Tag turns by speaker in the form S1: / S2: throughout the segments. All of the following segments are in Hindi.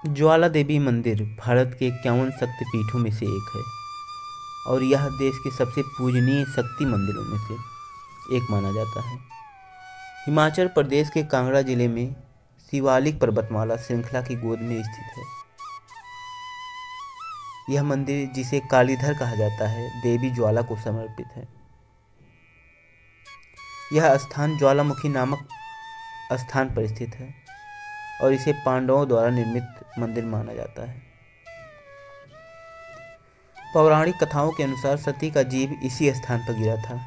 S1: ज्वाला देवी मंदिर भारत के 51 शक्तिपीठों में से एक है और यह देश के सबसे पूजनीय शक्ति मंदिरों में से एक माना जाता है। हिमाचल प्रदेश के कांगड़ा जिले में शिवालिक पर्वतमाला श्रृंखला की गोद में स्थित है। यह मंदिर, जिसे कालीधर कहा जाता है, देवी ज्वाला को समर्पित है। यह स्थान ज्वालामुखी नामक स्थान पर स्थित है और इसे पांडवों द्वारा निर्मित मंदिर माना जाता है। पौराणिक कथाओं के अनुसार सती का जीव इसी स्थान पर गिरा था,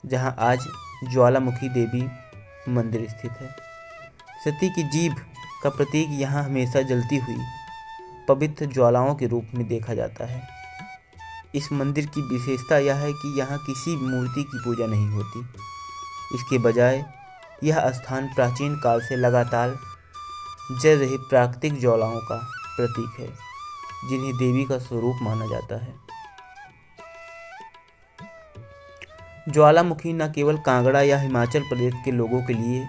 S1: जहां आज ज्वालामुखी देवी मंदिर स्थित है। सती की जीभ का प्रतीक यहां हमेशा जलती हुई पवित्र ज्वालाओं के रूप में देखा जाता है। इस मंदिर की विशेषता यह है कि यहाँ किसी मूर्ति की पूजा नहीं होती। इसके बजाय यह स्थान प्राचीन काल से लगातार जल रही प्राकृतिक ज्वालाओं का प्रतीक है, जिन्हें देवी का स्वरूप माना जाता है। ज्वालामुखी न केवल कांगड़ा या हिमाचल प्रदेश के लोगों के लिए,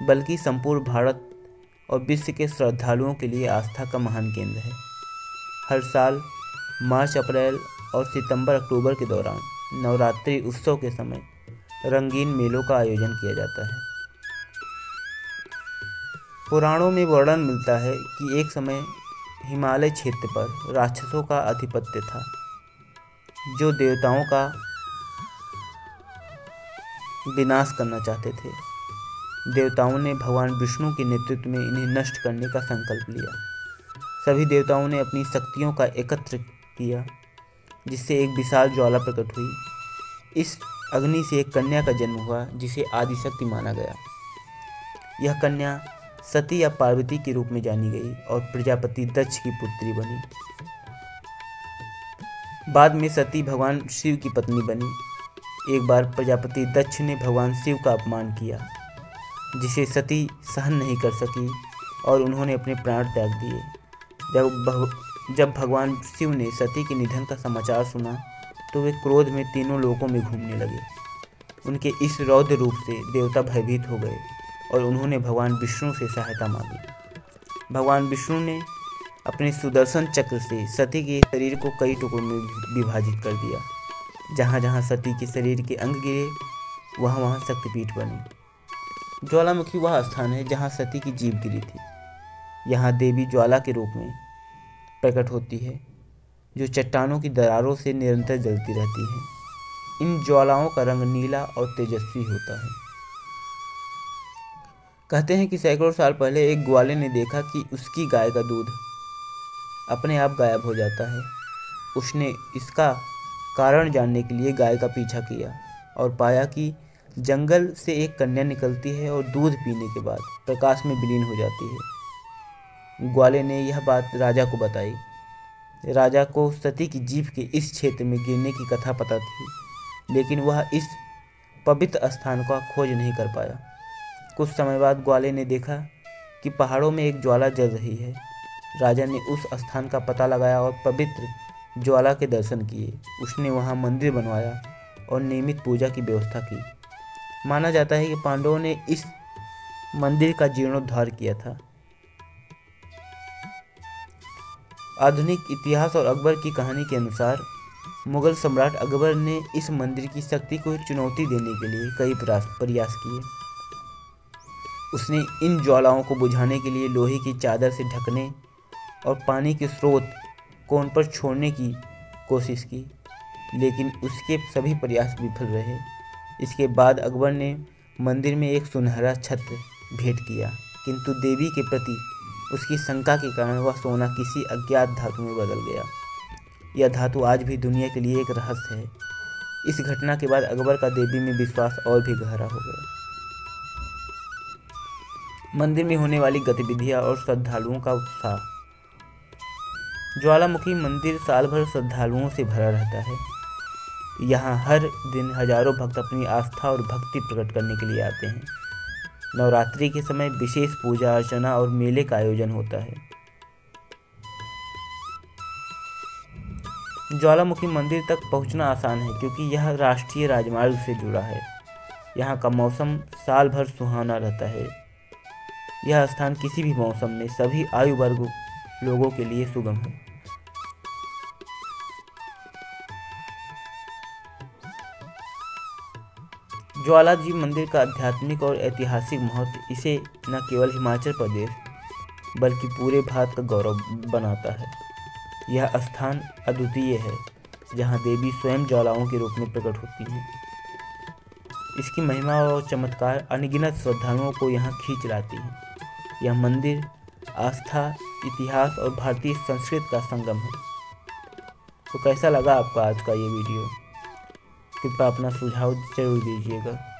S1: बल्कि संपूर्ण भारत और विश्व के श्रद्धालुओं के लिए आस्था का महान केंद्र है। हर साल मार्च, अप्रैल और सितंबर, अक्टूबर के दौरान नवरात्रि उत्सव के समय रंगीन मेलों का आयोजन किया जाता है। पुराणों में वर्णन मिलता है कि एक समय हिमालय क्षेत्र पर राक्षसों का आधिपत्य था, जो देवताओं का विनाश करना चाहते थे। देवताओं ने भगवान विष्णु के नेतृत्व में इन्हें नष्ट करने का संकल्प लिया। सभी देवताओं ने अपनी शक्तियों का एकत्र किया, जिससे एक विशाल ज्वाला प्रकट हुई। इस अग्नि से एक कन्या का जन्म हुआ, जिसे आदिशक्ति माना गया। यह कन्या सती या पार्वती के रूप में जानी गई और प्रजापति दक्ष की पुत्री बनी। बाद में सती भगवान शिव की पत्नी बनी। एक बार प्रजापति दक्ष ने भगवान शिव का अपमान किया, जिसे सती सहन नहीं कर सकी और उन्होंने अपने प्राण त्याग दिए। जब भगवान शिव ने सती के निधन का समाचार सुना, तो वे क्रोध में तीनों लोकों में घूमने लगे। उनके इस रौद्र रूप से देवता भयभीत हो गए और उन्होंने भगवान विष्णु से सहायता मांगी। भगवान विष्णु ने अपने सुदर्शन चक्र से सती के शरीर को कई टुकड़ों में विभाजित कर दिया। जहाँ जहाँ सती के शरीर के अंग गिरे, वहाँ वहाँ शक्तिपीठ बनी। ज्वालामुखी वह स्थान है जहाँ सती की जीभ गिरी थी। यहाँ देवी ज्वाला के रूप में प्रकट होती है, जो चट्टानों की दरारों से निरंतर जलती रहती है। इन ज्वालाओं का रंग नीला और तेजस्वी होता है। कहते हैं कि सैकड़ों साल पहले एक ग्वाले ने देखा कि उसकी गाय का दूध अपने आप गायब हो जाता है। उसने इसका कारण जानने के लिए गाय का पीछा किया और पाया कि जंगल से एक कन्या निकलती है और दूध पीने के बाद प्रकाश में विलीन हो जाती है। ग्वाले ने यह बात राजा को बताई। राजा को सती की जीभ के इस क्षेत्र में गिरने की कथा पता थी, लेकिन वह इस पवित्र स्थान का खोज नहीं कर पाया। कुछ समय बाद ग्वाले ने देखा कि पहाड़ों में एक ज्वाला जल रही है। राजा ने उस स्थान का पता लगाया और पवित्र ज्वाला के दर्शन किए। उसने वहां मंदिर बनवाया और नियमित पूजा की व्यवस्था की। माना जाता है कि पांडवों ने इस मंदिर का जीर्णोद्धार किया था। आधुनिक इतिहास और अकबर की कहानी के अनुसार मुगल सम्राट अकबर ने इस मंदिर की शक्ति को चुनौती देने के लिए कई प्रयास किए। उसने इन ज्वालाओं को बुझाने के लिए लोहे की चादर से ढकने और पानी के स्रोत को उन पर छोड़ने की कोशिश की, लेकिन उसके सभी प्रयास विफल रहे। इसके बाद अकबर ने मंदिर में एक सुनहरा छत्र भेंट किया, किंतु देवी के प्रति उसकी शंका के कारण वह सोना किसी अज्ञात धातु में बदल गया। यह धातु आज भी दुनिया के लिए एक रहस्य है। इस घटना के बाद अकबर का देवी में विश्वास और भी गहरा हो गया। मंदिर में होने वाली गतिविधियां और श्रद्धालुओं का उत्साह। ज्वालामुखी मंदिर साल भर श्रद्धालुओं से भरा रहता है। यहाँ हर दिन हजारों भक्त अपनी आस्था और भक्ति प्रकट करने के लिए आते हैं। नवरात्रि के समय विशेष पूजा अर्चना और मेले का आयोजन होता है। ज्वालामुखी मंदिर तक पहुंचना आसान है, क्योंकि यह राष्ट्रीय राजमार्ग से जुड़ा है। यहाँ का मौसम साल भर सुहाना रहता है। यह स्थान किसी भी मौसम में सभी आयु वर्ग लोगों के लिए सुगम है। ज्वालाजी मंदिर का आध्यात्मिक और ऐतिहासिक महत्व इसे न केवल हिमाचल प्रदेश बल्कि पूरे भारत का गौरव बनाता है। यह स्थान अद्वितीय है जहाँ देवी स्वयं ज्वालाओं के रूप में प्रकट होती हैं। इसकी महिमा और चमत्कार अनगिनत श्रद्धालुओं को यहाँ खींच लाती हैं। यह मंदिर आस्था, इतिहास और भारतीय संस्कृति का संगम है। तो कैसा लगा आपको आज का ये वीडियो? कृपया अपना सुझाव जरूर दीजिएगा।